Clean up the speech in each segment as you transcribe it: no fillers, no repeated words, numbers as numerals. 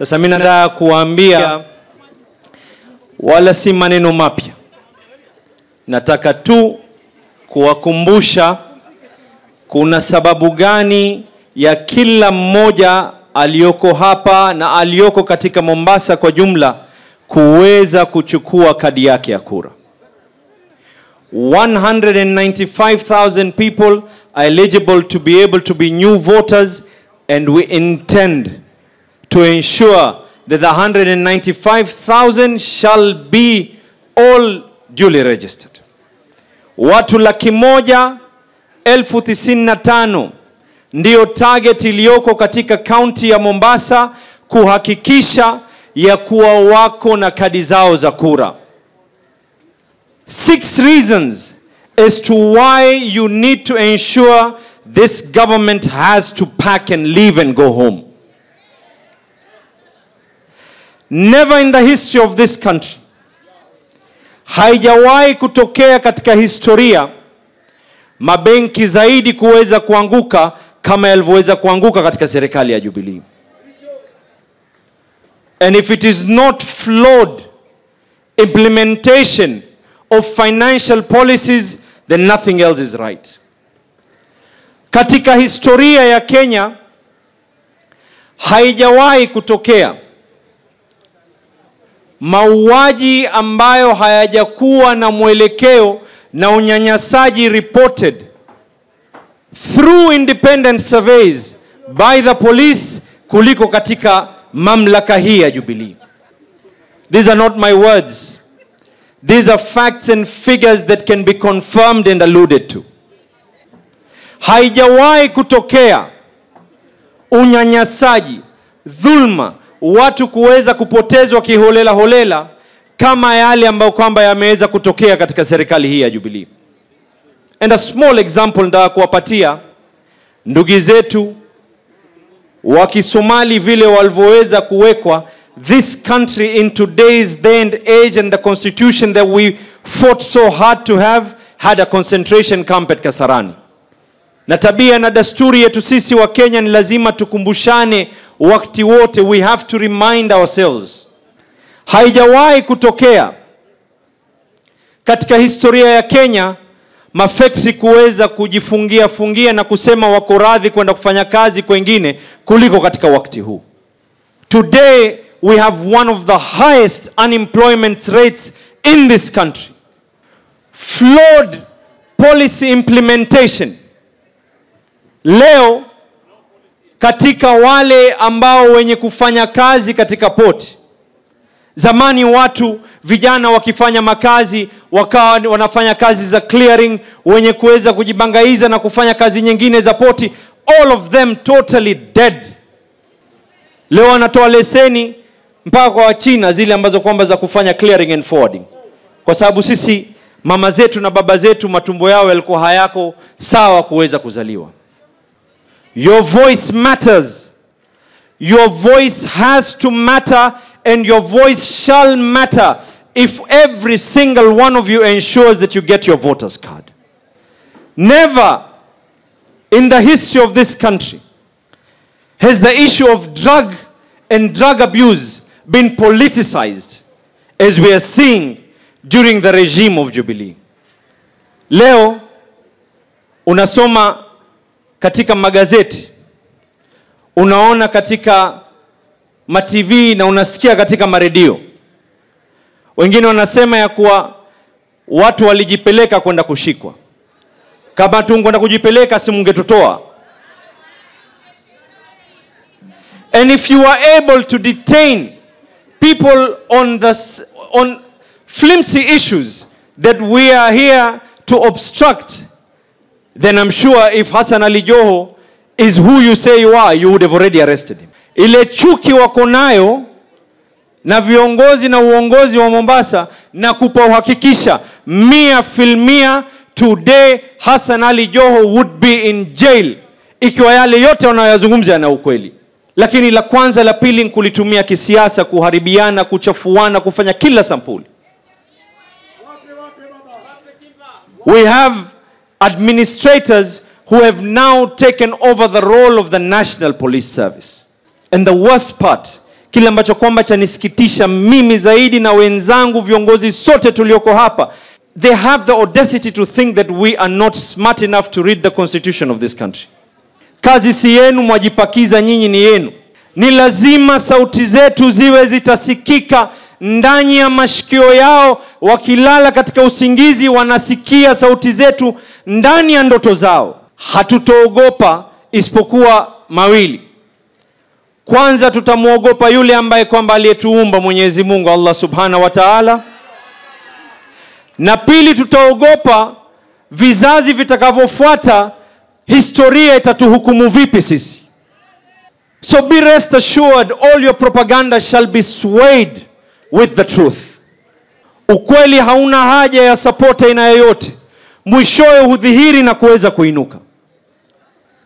Sasa mimi nataka kuambia wala si maneno mapya. Nataka tu kuwakumbusha kuna sababu gani ya kila mmoja aliyoko hapa na aliyoko katika Mombasa kwa jumla kuweza kuchukua kadi yake ya kura. 195,000 people are eligible to be able to be new voters, and we intend to ensure that the 195,000 shall be all duly registered. Watu 195,000 ndio target iliyoko katika county ya Mombasa kuhakikisha ya kuwa wako na kadi zao za kura. 6 reasons as to why you need to ensure this government has to pack and leave and go home. Never in the history of this country, haijawahi kutokea katika historia mabenki zaidi kuweza kuanguka kama yalivyoweza kuanguka katika serikali ya Jubilee. And if it is not flawed implementation of financial policies, then nothing else is right. Katika historia ya Kenya haijawahi kutokea mauaji ambayo hayajakuwa na mwelekeo na unyanyasaji reported through independent surveys by the police kuliko katika mamlaka hii ya Jubilee. These are not my words. These are facts and figures that can be confirmed and alluded to. Haijawahi kutokea unyanyasaji, dhulma, watu kuweza kupotezwa kiholela holela kama yale ambayo kwamba yameweza kutokea katika serikali hii ya Jubilee. And a small example ndio kuwapatia ndugu zetu wa Kisomali vile walivyoweza kuwekwa. This country in today's day and age, and the constitution that we fought so hard to have, had a concentration camp at Kasarani. Na tabia na desturi yetu sisi wa Kenya ni lazima tukumbushane wakati wote. We have to remind ourselves. Haijawahi kutokea katika historia ya Kenya mafactory kuweza kujifungia na kusema wako radhi kwenda kufanya kazi kwingine kuliko katika wakati huu. Today we have one of the highest unemployment rates in this country. Flawed policy implementation. Leo katika wale ambao wenye kufanya kazi katika port, zamani watu vijana wakifanya makazi wakawa wanafanya kazi za clearing, wenye kuweza kujibangaiza na kufanya kazi nyingine za poti, all of them totally dead. Leo wanatoa leseni mpaka kwa China zile ambazo kwamba za kufanya clearing and forwarding, kwa sababu sisi mama zetu na baba zetu matumbo yao yalikuwa hayako sawa kuweza kuzaliwa. Your voice matters. Your voice has to matter, and your voice shall matter if every single one of you ensures that you get your voter's card. Never in the history of this country has the issue of drug and drug abuse been politicized as we are seeing during the regime of Jubilee. Leo unasoma katika magazeti, unaona katika ma-TV na unasikia katika maredio. Wengine wanasema ya kuwa watu walijipeleka kwenda kushikwa. Kama tungekwenda kujipeleka si mungetutoa. And if you are able to detain people on flimsy issues that we are here to obstruct, then I'm sure if Hassan Ali Joho is who you say you are, you would have already arrested him. Ile chuki wako nayo na viongozi na uongozi wa Mombasa na kupahakikisha 100% today Hassan Ali Joho would be in jail ikiwa yale yote wanayozungumza na ukweli. Lakini la kwanza la pili kulitumia kisiasa, kuharibiana, kuchafuana, kufanya kila sampuli. We have administrators who have now taken over the role of the National Police Service. And the worst part, kile ambacho kwamba chanisikitisha mimi zaidi na wenzangu viongozi sote tulioko hapa, they have the audacity to think that we are not smart enough to read the constitution of this country. Kazi si yenu, mwajipakiza nyinyi ni yenu. Ni lazima sauti zetu ziwe zitasikika ndani ya mashikio yao, wakilala katika usingizi wanasikia sauti zetu ndani ya ndoto zao. Hatutoogopa isipokuwa mawili. Kwanza tutamuogopa yule ambaye kwamba aliyetuumba Mwenyezi Mungu Allah Subhanahu wa Ta'ala. Na pili tutaogopa vizazi vitakavyofuata, historia itatuhukumu vipi sisi. So be rest assured, all your propaganda shall be swayed with the truth. Ukweli hauna haja ya support aina yoyote. Mwishowe hudhihiri na kuweza kuinuka.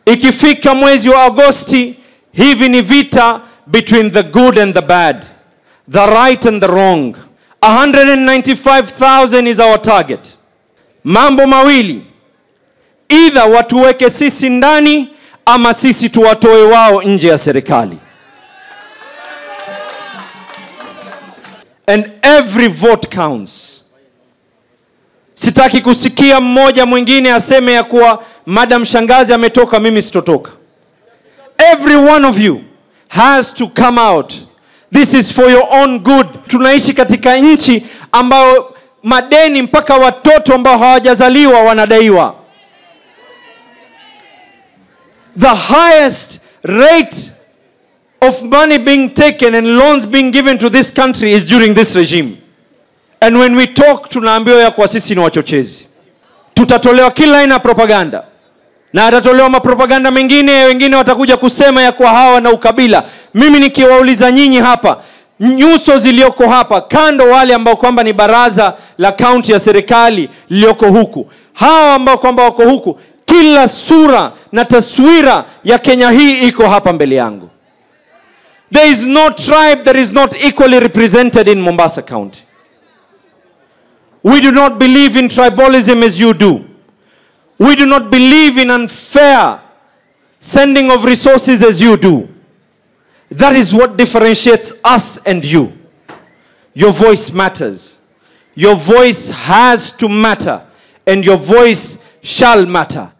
Ikifika mwezi wa Agosti, hivi ni vita between the good and the bad, the right and the wrong. 195,000 is our target. Mambo mawili, either watuweke sisi ndani ama sisi tuwatoe wao nje ya serikali. And every vote counts. Sitaki kusikia mmoja mwingine aseme ya kuwa Madam Shangazi ametoka mimi sitotoka. Every one of you has to come out. This is for your own good. Tunaishi katika nchi ambao madeni mpaka watoto ambao hawajazaliwa wanadaiwa. The highest rate of money being taken and loans being given to this country is during this regime. And when we talk, tunaambiwa ya kwa sisi ni wachochezi. Tutatolewa kila aina propaganda. Na atatolewa mapropaganda mengine, wengine watakuja kusema ya kwa hawa na ukabila. Mimi nikiwauliza nyinyi hapa, nyuso zilioko hapa, kando wale ambao kwamba ni baraza la kaunti ya serikali lilioko huku, hawa ambao kwamba wako huku, kila sura na taswira ya Kenya hii iko hapa mbele yangu. There is no tribe that is not equally represented in Mombasa County. We do not believe in tribalism as you do. We do not believe in unfair sending of resources as you do. That is what differentiates us and you. Your voice matters. Your voice has to matter, and your voice shall matter.